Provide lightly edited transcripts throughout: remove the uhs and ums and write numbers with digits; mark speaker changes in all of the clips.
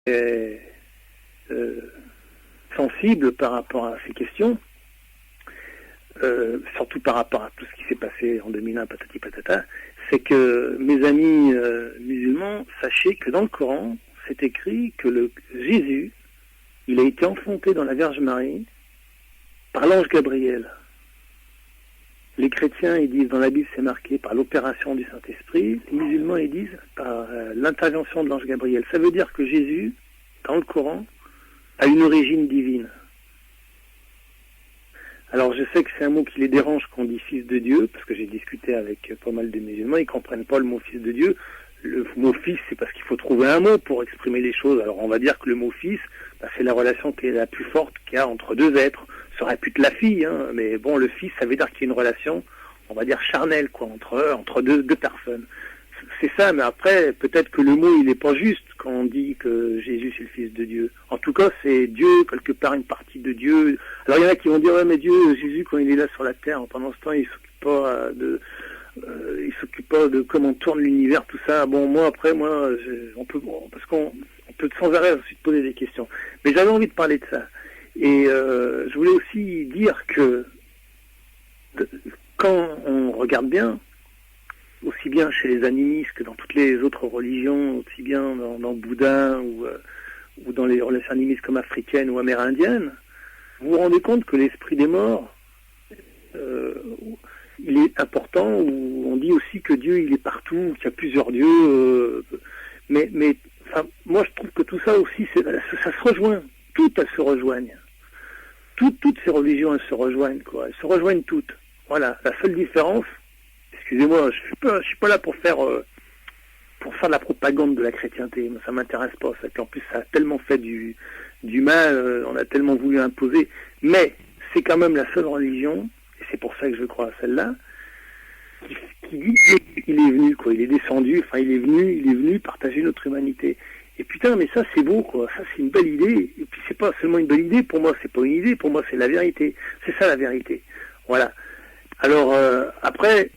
Speaker 1: est sensible par rapport à ces questions, surtout par rapport à tout ce qui s'est passé en 2001, patati patata, c'est que mes amis musulmans, sachez que dans le Coran, c'est écrit que Jésus, il a été enfanté dans la Vierge Marie par l'ange Gabriel. Les chrétiens, ils disent, dans la Bible, c'est marqué par l'opération du Saint-Esprit. Les musulmans, ils disent par l'intervention de l'ange Gabriel. Ça veut dire que Jésus, dans le Coran, a une origine divine. Alors je sais que c'est un mot qui les dérange quand on dit fils de Dieu, parce que j'ai discuté avec pas mal de musulmans, ils comprennent pas le mot fils de Dieu. Le mot fils, c'est parce qu'il faut trouver un mot pour exprimer les choses. Alors on va dire que le mot fils, c'est la relation qui est la plus forte qu'il y a entre deux êtres. Ça aurait pu être la fille, hein, mais bon, le fils, ça veut dire qu'il y a une relation, on va dire charnelle, quoi, entre deux personnes. C'est ça, mais après, peut-être que le mot, il n'est pas juste quand on dit que Jésus, c'est le Fils de Dieu. En tout cas, c'est Dieu, quelque part, une partie de Dieu. Alors, il y en a qui vont dire, ouais, mais Dieu, Jésus, quand il est là sur la terre, pendant ce temps, il s'occupe pas de comment tourne l'univers, tout ça. Bon, moi, après, parce qu'on peut sans arrêt ensuite poser des questions. Mais j'avais envie de parler de ça. Et je voulais aussi dire que quand on regarde bien, aussi bien chez les animistes que dans toutes les autres religions, aussi bien dans Bouddha ou dans les relations animistes comme africaines ou amérindiennes, vous vous rendez compte que l'esprit des morts, il est important, ou on dit aussi que Dieu, il est partout, qu'il y a plusieurs dieux, mais enfin, moi je trouve que tout ça aussi, ça se rejoint, toutes elles se rejoignent. Toutes ces religions, elles se rejoignent, quoi. Elles se rejoignent toutes. Voilà. La seule différence, excusez-moi, je suis pas là pour faire de la propagande de la chrétienté. Ça m'intéresse pas. Ça. Puis en plus, ça a tellement fait du mal, on a tellement voulu imposer. Mais c'est quand même la seule religion, et c'est pour ça que je crois à celle-là, qui dit qu'il est venu, quoi. Il est descendu, enfin il est venu partager notre humanité. Et putain, mais ça c'est beau, quoi. Ça c'est une belle idée. Et puis c'est pas seulement une belle idée. Pour moi, c'est pas une idée. Pour moi, c'est la vérité. C'est ça la vérité. Voilà. Alors après,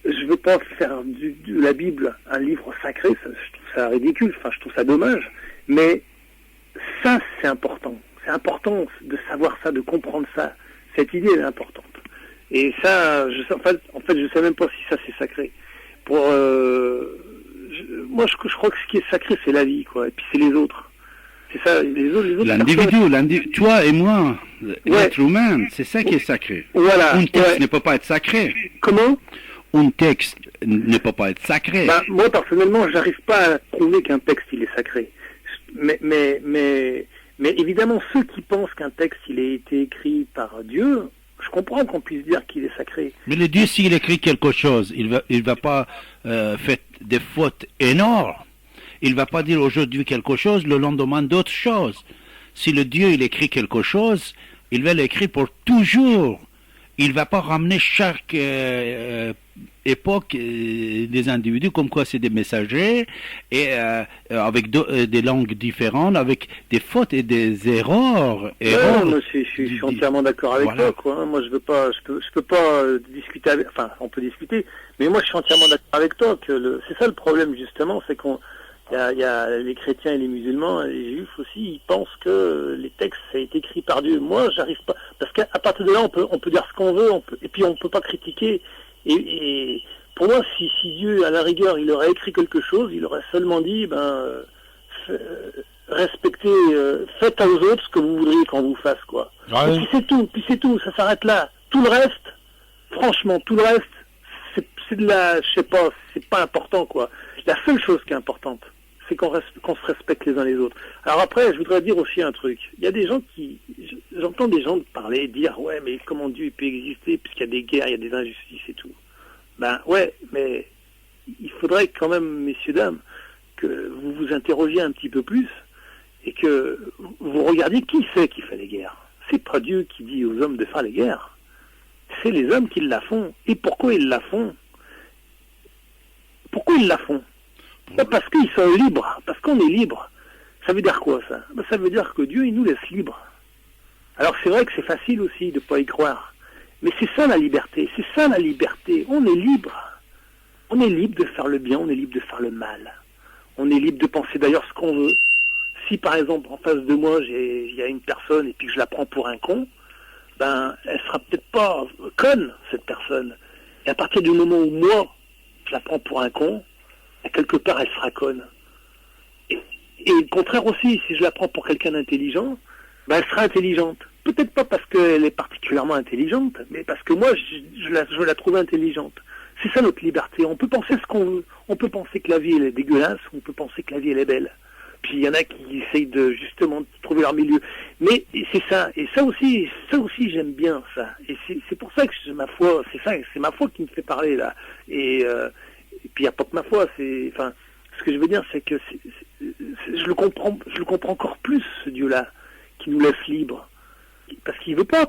Speaker 1: je veux pas faire de la Bible un livre sacré. Je trouve ça ridicule. Enfin, je trouve ça dommage. Mais ça, c'est important. C'est important de savoir ça, de comprendre ça. Cette idée elle est importante. Et ça, en fait, je sais même pas si ça c'est sacré. Moi, je crois que ce qui est sacré, c'est la vie, quoi. Et puis c'est les autres. C'est ça, les autres.
Speaker 2: L'individu, toi et moi, l'être humain, c'est ça qui est sacré.
Speaker 1: Voilà.
Speaker 2: Un texte ne peut pas être sacré.
Speaker 1: Comment?
Speaker 2: Un texte ne peut pas être sacré.
Speaker 1: Moi, personnellement, j'arrive pas à prouver qu'un texte, il est sacré. Mais évidemment, ceux qui pensent qu'un texte, il a été écrit par Dieu, je comprends qu'on puisse dire qu'il est sacré.
Speaker 2: Mais le Dieu, s'il écrit quelque chose, il va pas faire des fautes énormes. Il va pas dire aujourd'hui quelque chose, le lendemain d'autres choses. Si le Dieu, il écrit quelque chose, il va l'écrire pour toujours. Il va pas ramener chaque époque des individus comme quoi c'est des messagers et avec des langues différentes, avec des fautes et des erreurs.
Speaker 1: Non, moi, je suis entièrement d'accord avec toi, quoi. Moi, je peux pas discuter avec, enfin, on peut discuter, mais moi, je suis entièrement d'accord avec toi que c'est ça le problème, justement, c'est il y a les chrétiens et les musulmans, et les juifs aussi, ils pensent que les textes, ça a été écrit par Dieu. Moi, j'arrive pas, parce qu'à partir de là, on peut dire ce qu'on veut, et puis on peut pas critiquer. Et pour moi, si Dieu, à la rigueur, il aurait écrit quelque chose, il aurait seulement dit, respectez, faites aux autres ce que vous voudriez qu'on vous fasse, quoi. Ouais. Et puis c'est tout, ça s'arrête là. Tout le reste, franchement, c'est de la, je sais pas, c'est pas important, quoi. La seule chose qui est importante, c'est qu'on se respecte les uns les autres. Alors après, je voudrais dire aussi un truc. Il y a des gens j'entends des gens parler, dire, ouais, mais comment Dieu peut exister puisqu'il y a des guerres, il y a des injustices et tout. Ouais, mais il faudrait quand même, messieurs, dames, que vous vous interrogiez un petit peu plus et que vous regardiez qui c'est qui fait les guerres. C'est pas Dieu qui dit aux hommes de faire les guerres. C'est les hommes qui la font. Et pourquoi ils la font? Pourquoi ils la font? Parce qu'ils sont libres, parce qu'on est libre. Ça veut dire quoi, ça? Ça veut dire que Dieu, il nous laisse libres. Alors c'est vrai que c'est facile aussi de ne pas y croire. Mais c'est ça la liberté, c'est ça la liberté. On est libre. On est libre de faire le bien, on est libre de faire le mal. On est libre de penser d'ailleurs ce qu'on veut. si par exemple en face de moi il y a une personne et puis que je la prends pour un con, ben elle sera peut-être pas conne cette personne. Et à partir du moment où moi je la prends pour un con, quelque part elle sera conne. Et le contraire aussi, si je la prends pour quelqu'un d'intelligent, ben elle sera intelligente. Peut-être pas parce qu'elle est particulièrement intelligente, mais parce que moi je la trouve intelligente. C'est ça notre liberté. On peut penser ce qu'on veut. On peut penser que la vie elle est dégueulasse, on peut penser que la vie elle est belle. Puis il y en a qui essayent de justement de trouver leur milieu. Mais c'est ça. Et ça aussi j'aime bien ça. Et c'est pour ça que ma foi, c'est ma foi qui me fait parler là. Et puis il n'y a pas que ma foi. Enfin, ce que je veux dire, c'est que je le comprends encore plus ce Dieu-là qui nous laisse libres. Parce qu'il veut pas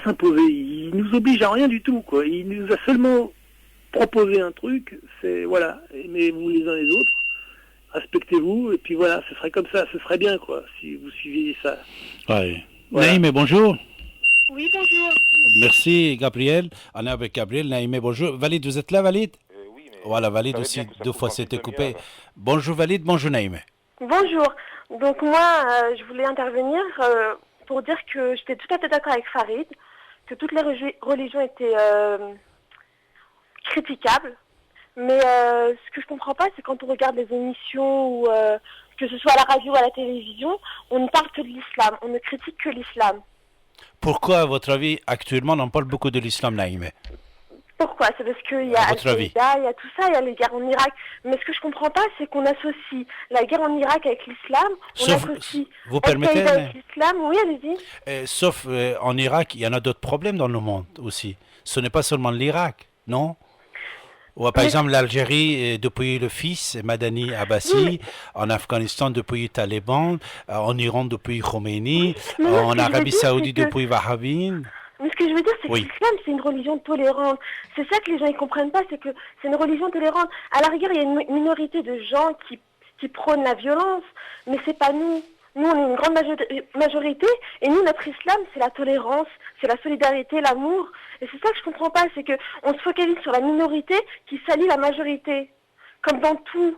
Speaker 1: s'imposer. Il nous oblige à rien du tout, quoi. Il nous a seulement proposé un truc. C'est voilà, aimez-vous les uns les autres. Respectez-vous, et puis voilà, ce serait comme ça, ce serait bien, quoi, si vous suiviez ça.
Speaker 2: Oui.
Speaker 1: Voilà.
Speaker 2: Naïmé, bonjour.
Speaker 3: Oui, bonjour.
Speaker 2: Merci, Gabriel. On est avec Gabriel. Naïmé, bonjour. Valide, vous êtes là, Valide?
Speaker 4: Oui, mais
Speaker 2: voilà, Valide aussi, 2 fois c'était coupé. Bonjour, Valide, bonjour, Naïmé.
Speaker 3: Bonjour. Donc moi, je voulais intervenir pour dire que j'étais tout à fait d'accord avec Farid, que toutes les religions étaient critiquables. Mais ce que je comprends pas, c'est quand on regarde les émissions, ou que ce soit à la radio ou à la télévision, on ne parle que de l'islam, on ne critique que l'islam.
Speaker 2: Pourquoi, à votre avis, actuellement, on parle beaucoup de l'islam, Naïmé?
Speaker 3: Pourquoi? C'est parce qu'il y a Al-Qaïda, il y a tout ça, il y a les guerres en Irak. Mais ce que je comprends pas, c'est qu'on associe la guerre en Irak avec l'islam, on associe
Speaker 2: vous permettez,
Speaker 3: avec l'islam. Oui, allez-y.
Speaker 2: Sauf en Irak, il y en a d'autres problèmes dans le monde aussi. Ce n'est pas seulement l'Irak, non? Ou par exemple l'Algérie depuis le fils Madani Abbasi, en Afghanistan depuis Taliban, en Iran depuis Khomeini, en Arabie Saoudite depuis Wahhabin.
Speaker 3: Mais ce que je veux dire, c'est que l'islam, c'est une religion tolérante. C'est ça que les gens ne comprennent pas, c'est que c'est une religion tolérante. À la rigueur, il y a une minorité de gens qui prônent la violence, mais c'est pas nous. Nous, on est une grande majorité, et nous, notre islam, c'est la tolérance, c'est la solidarité, l'amour. Et c'est ça que je comprends pas, c'est qu'on se focalise sur la minorité qui salit la majorité, comme dans tout.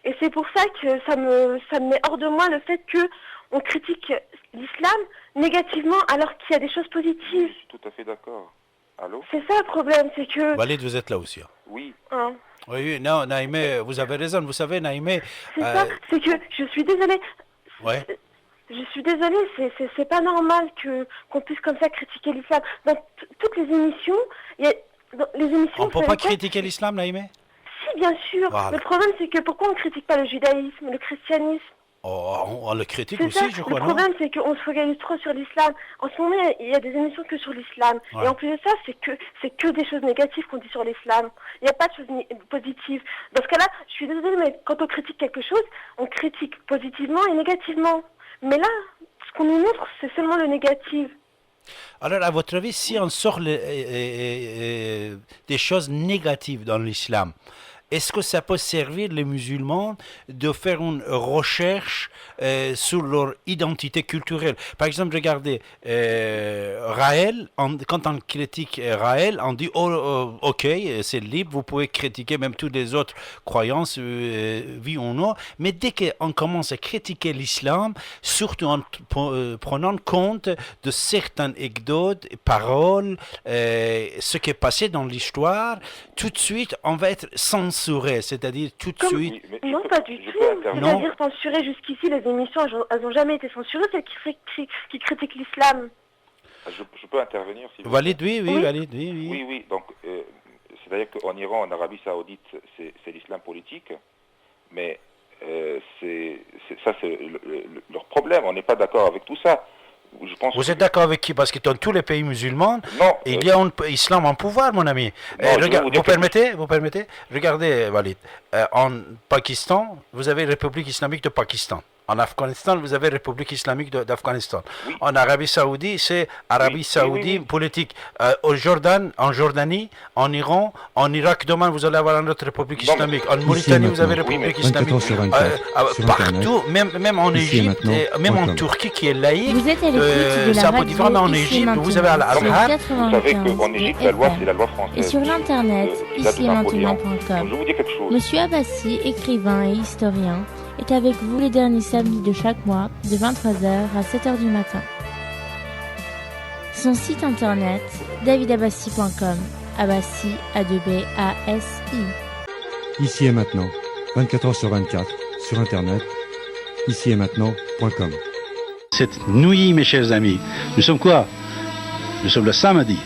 Speaker 3: Et c'est pour ça que ça me met hors de moi le fait qu'on critique l'islam négativement alors qu'il y a des choses positives.
Speaker 4: Je suis tout à fait d'accord. Allô?
Speaker 3: C'est ça le problème, c'est que...
Speaker 2: Walid, vous êtes là aussi. Hein.
Speaker 4: Oui.
Speaker 3: Hein.
Speaker 2: Oui, non, Naïmé, vous avez raison. Vous savez, Naïmé...
Speaker 3: C'est ça, c'est que je suis désolée.
Speaker 2: Ouais.
Speaker 3: Je suis désolée, c'est pas normal qu'on puisse comme ça critiquer l'islam. Dans toutes les émissions,
Speaker 2: on ne peut pas critiquer l'islam, Naïmé?
Speaker 3: Si, bien sûr. Voilà. Le problème, c'est que pourquoi on ne critique pas le judaïsme, le christianisme?
Speaker 2: On le critique aussi,
Speaker 3: ça.
Speaker 2: Je crois,
Speaker 3: Le problème, c'est qu'on se focalise trop sur l'islam. En ce moment, il y a des émissions que sur l'islam. Ouais. Et en plus de ça, c'est que des choses négatives qu'on dit sur l'islam. Il n'y a pas de choses positives. Dans ce cas-là, je suis désolée, mais quand on critique quelque chose, on critique positivement et négativement. Mais là, ce qu'on nous montre, c'est seulement le négatif.
Speaker 2: Alors, à votre avis, si on sort des choses négatives dans l'islam, est-ce que ça peut servir les musulmans de faire une recherche sur leur identité culturelle? Par exemple, regardez, Raël, quand on critique Raël, on dit ok, c'est libre, vous pouvez critiquer même toutes les autres croyances, oui ou non, mais dès qu'on commence à critiquer l'islam, surtout en prenant compte de certaines anecdotes, paroles, ce qui est passé dans l'histoire, tout de suite, on va être censuré, c'est-à-dire tout de suite...
Speaker 3: Non, pas du tout. C'est-à-dire censuré jusqu'ici, les émissions, elles n'ont jamais été censurées, celles qui critiquent l'islam.
Speaker 4: Je peux intervenir si vous
Speaker 2: Valide, oui, Valide, oui.
Speaker 4: Oui, donc, c'est-à-dire qu'en Iran, en Arabie Saoudite, c'est l'islam politique, mais c'est leur problème, on n'est pas d'accord avec tout ça.
Speaker 2: Vous êtes d'accord avec qui? Parce que dans tous les pays musulmans, il y a un islam en pouvoir, mon ami. Vous permettez? Regardez, Walid. En Pakistan, vous avez la République islamique de Pakistan. En Afghanistan, vous avez la République islamique d'Afghanistan. Oui. En Arabie Saoudite, c'est Arabie Saoudite politique. En Jordanie, en Iran, en Irak, demain, vous allez avoir une autre République islamique. En Mauritanie, vous avez la République islamique. Partout, même en Égypte, même en Turquie, qui est laïque.
Speaker 5: Vous êtes à l'écoute de la radio
Speaker 2: en Égypte, vous avez
Speaker 4: Al-Azhar. Vous savez qu'en Égypte, la loi, c'est la loi française.
Speaker 5: Et sur l'internet, ici-et-maintenant.com.
Speaker 4: Je vous dis quelque chose.
Speaker 5: Monsieur Abbasi, écrivain et historien,
Speaker 6: est avec vous les derniers samedis de chaque mois, de 23h à 7h du matin. Son site internet, davidabassi.com, Abassi, A2B-A-S-I.
Speaker 7: Ici et maintenant, 24h sur 24, sur internet, ici et maintenant.com.
Speaker 8: Cette nuit, mes chers amis, nous sommes quoi? Nous sommes le samedi.